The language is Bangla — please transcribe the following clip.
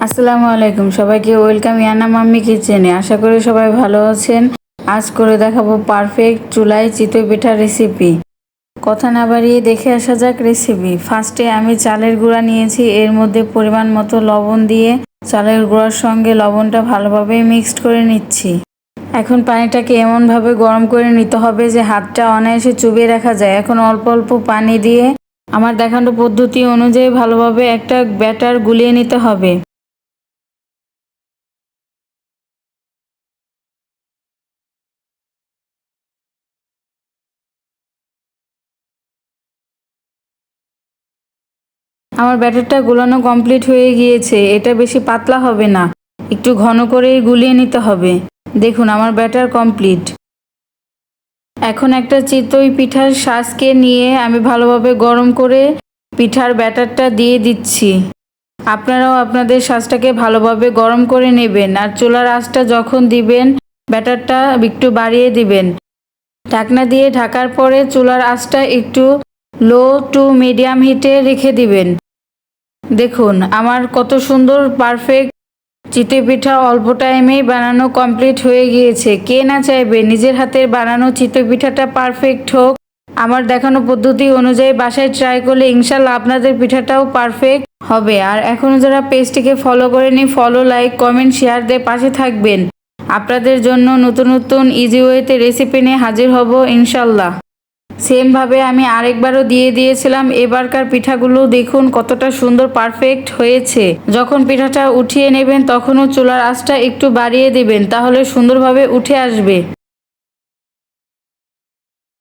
আসসালামু আলাইকুম, সবাইকে ওয়েলকাম ইয়ানা মাম্মি কিচেনে। আশা করি সবাই ভালো আছেন। আজ করে দেখাবো পারফেক্ট চুলায় চিতই পিঠার রেসিপি। কথা না বাড়িয়ে দেখে আসা যাক রেসিপি। ফার্স্টে আমি চালের গুঁড়া নিয়েছি, এর মধ্যে পরিমাণ মতো লবণ দিয়ে চালের গুঁড়ার সঙ্গে লবণটা ভালোভাবে মিক্সড করে নিচ্ছি। এখন পানিটাকে এমনভাবে গরম করে নিতে হবে যে হাতটা অনায়াসে চুবিয়ে রাখা যায়। এখন অল্প অল্প পানি দিয়ে আমার দেখানো পদ্ধতি অনুযায়ী ভালোভাবে একটা ব্যাটার গুলিয়ে নিতে হবে। আমার ব্যাটারটা গুলানো কমপ্লিট হয়ে গিয়েছে। এটা বেশি পাতলা হবে না, একটু ঘন করেই গুলিয়ে নিতে হবে। দেখুন আমার ব্যাটার কমপ্লিট। এখন একটা চিতই পিঠার শাঁসকে নিয়ে আমি ভালোভাবে গরম করে পিঠার ব্যাটারটা দিয়ে দিচ্ছি। আপনারাও আপনাদের শাঁসটাকে ভালোভাবে গরম করে নেবেন, আর চুলার আঁচটা যখন দিবেন ব্যাটারটা একটু বাড়িয়ে দিবেন। ঢাকনা দিয়ে ঢাকার পরে চুলার আঁচটা একটু লো টু মিডিয়াম হিটে রেখে দিবেন। দেখুন আমার কত সুন্দর পারফেক্ট চিতই পিঠা অল্প টাইমেই বানানো কমপ্লিট হয়ে গিয়েছে। কে না চাইবে নিজের হাতের বানানো চিতই পিঠাটা পারফেক্ট হোক। আমার দেখানো পদ্ধতি অনুযায়ী বাসায় ট্রাই করলে ইনশাল্লাহ আপনাদের পিঠাটাও পারফেক্ট হবে। আর এখনও যারা পেজটিকে ফলো করেনি, ফলো, লাইক, কমেন্ট, শেয়ার দিয়ে পাশে থাকবেন। আপনাদের জন্য নতুন নতুন ইজি ওয়েতে রেসিপি নিয়ে হাজির হব ইনশাল্লাহ। সেমভাবে আমি আরেকবারও দিয়ে দিয়েছিলাম। এবারকার পিঠাগুলো দেখুন কতটা সুন্দর পারফেক্ট হয়েছে। যখন পিঠাটা উঠিয়ে নেবেন তখনও চুলার আঁচটা একটু বাড়িয়ে দেবেন, তাহলে সুন্দরভাবে উঠে আসবে।